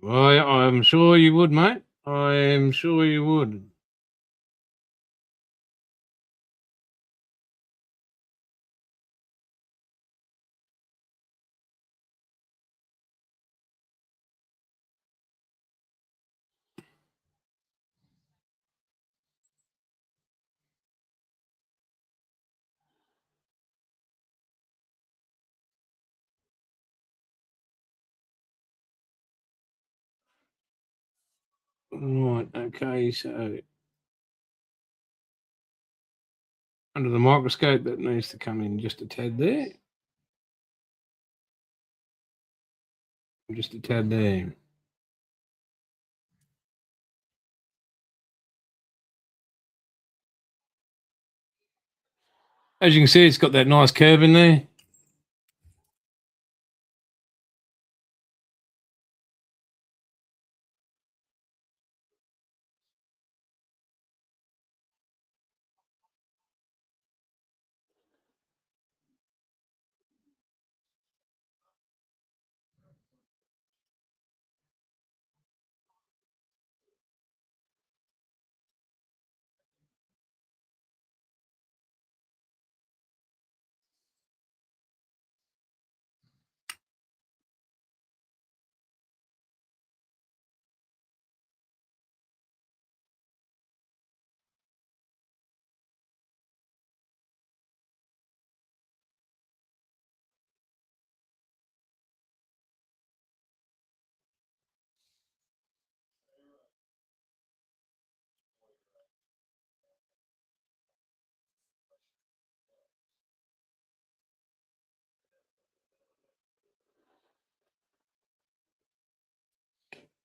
I'm sure you would, mate. I am sure you would. Right, okay, so under the microscope. That needs to come in just a tad there. Just a tad there. As you can see, it's got that nice curve in there.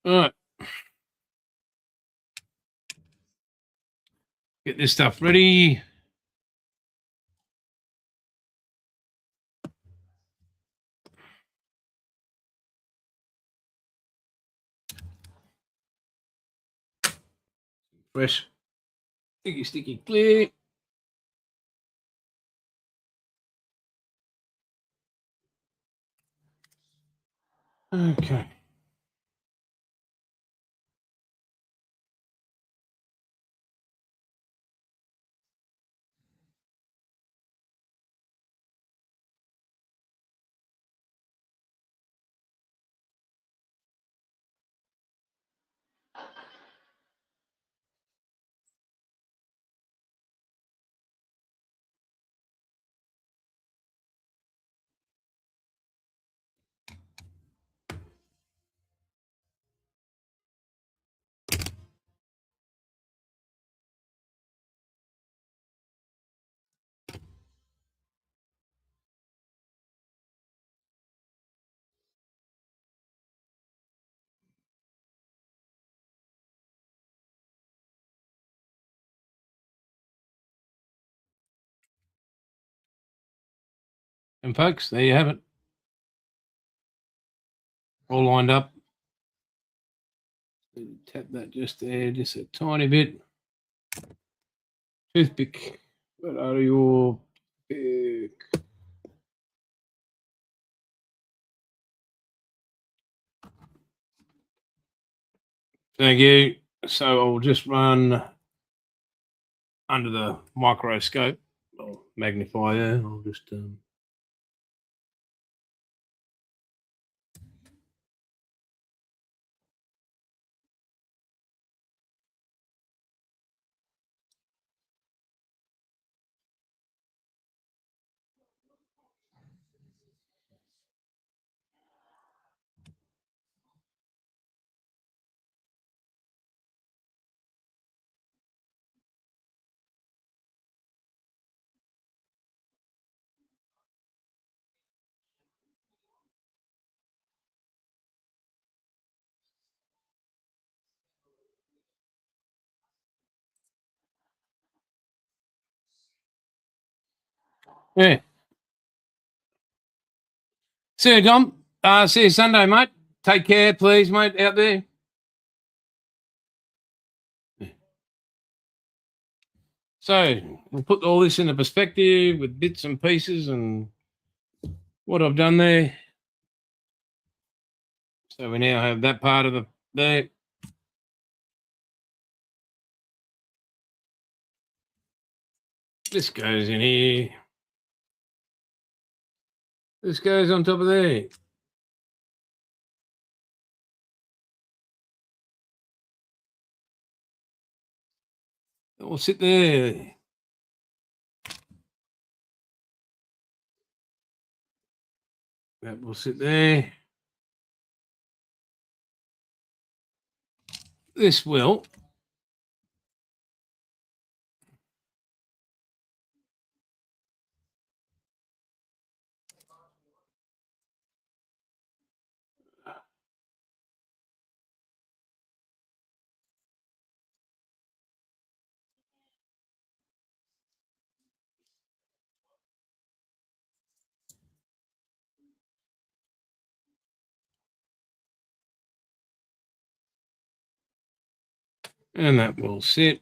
All right. Get this stuff ready. Fresh, sticky, clear. Okay. And folks, there you have it. All lined up. Tap that just there, just a tiny bit. Toothpick. What are your pick? Thank you. So I'll just run under the microscope or magnifier. I'll just yeah. See you, Dom. See you Sunday, mate. Take care, please, mate, out there. So we'll put all this into perspective with bits and pieces and what I've done there. So we now have that part of the there. This goes in here. This goes on top of there. It will sit there. That will sit there. This will And that will sit.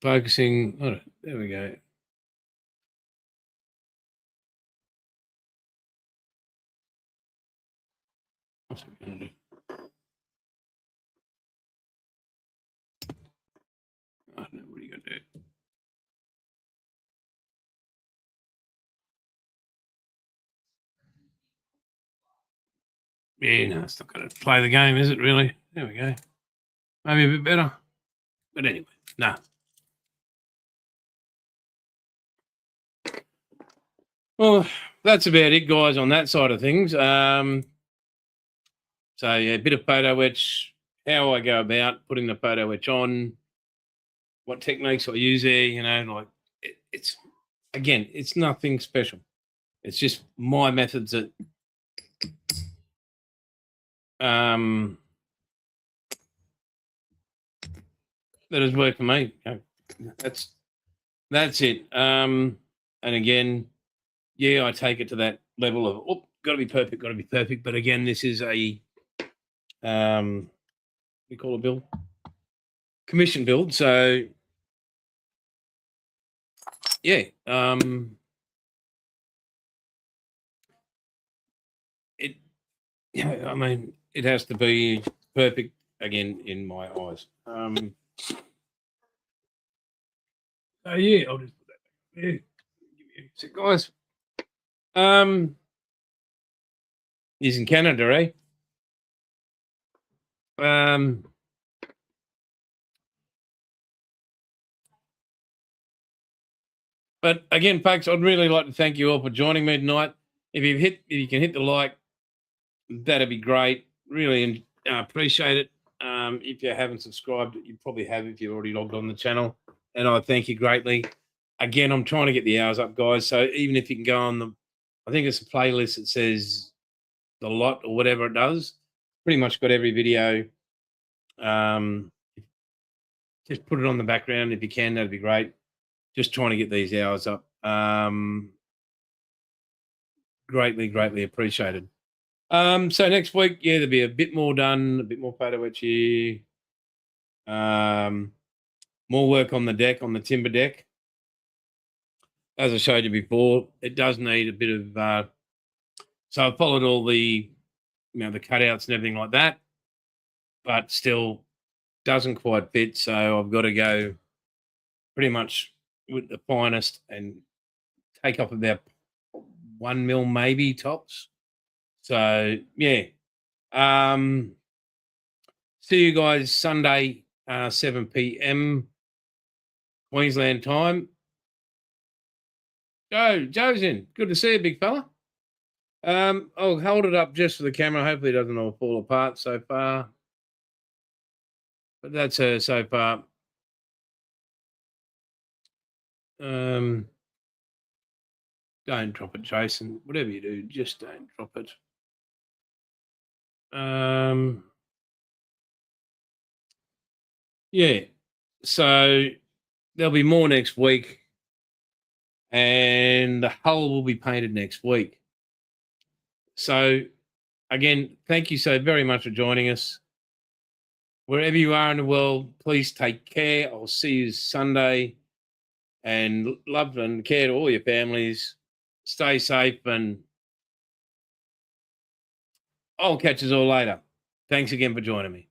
Focusing. Oh, there we go. What's it going to do? I don't know. What are you going to do? Yeah, no, it's not going to play the game, is it really? There we go. Maybe a bit better. But anyway, no. Well, that's about it, guys, on that side of things. So, yeah, a bit of photo etch, how I go about putting the photo etch on, what techniques I use there, like it's, again, it's nothing special. It's just my methods that that has worked for me. That's it. And again, yeah, I take it to that level of got to be perfect. But again, this is a we call a build, commission build. So yeah, it. Yeah, I mean, it has to be perfect again in my eyes. So yeah, I'll just put that back there. So guys, he's in Canada, eh? But again, folks, I'd really like to thank you all for joining me tonight. If you can hit the like, that'd be great. Really appreciate it. If you haven't subscribed, you probably have if you're already logged on the channel, and I thank you greatly. Again, I'm trying to get the hours up, guys. So even if you can go on I think it's a playlist that says the lot or whatever it does. Pretty much got every video. Just put it on the background if you can. That'd be great. Just trying to get these hours up. Greatly appreciated. So next week, yeah, there'll be a bit more done, a bit more photo etchy. More work on the deck, on the timber deck. As I showed you before, it does need a bit of. So I followed all the, the cutouts and everything like that, but still doesn't quite fit. So I've got to go pretty much with the finest and take off about 1 mil maybe tops. So yeah. See you guys Sunday, 7 p.m. Queensland time. Joe's in. Good to see you, big fella. I'll hold it up just for the camera. Hopefully it doesn't all fall apart so far. But that's her so far. Don't drop it, Jason. Whatever you do, just don't drop it. Yeah. So there'll be more next week. And the hull will be painted next week. So again, thank you so very much for joining us. Wherever you are in the world, please take care. I'll see you Sunday. And love and care to all your families. Stay safe, and I'll catch us all later. Thanks again for joining me.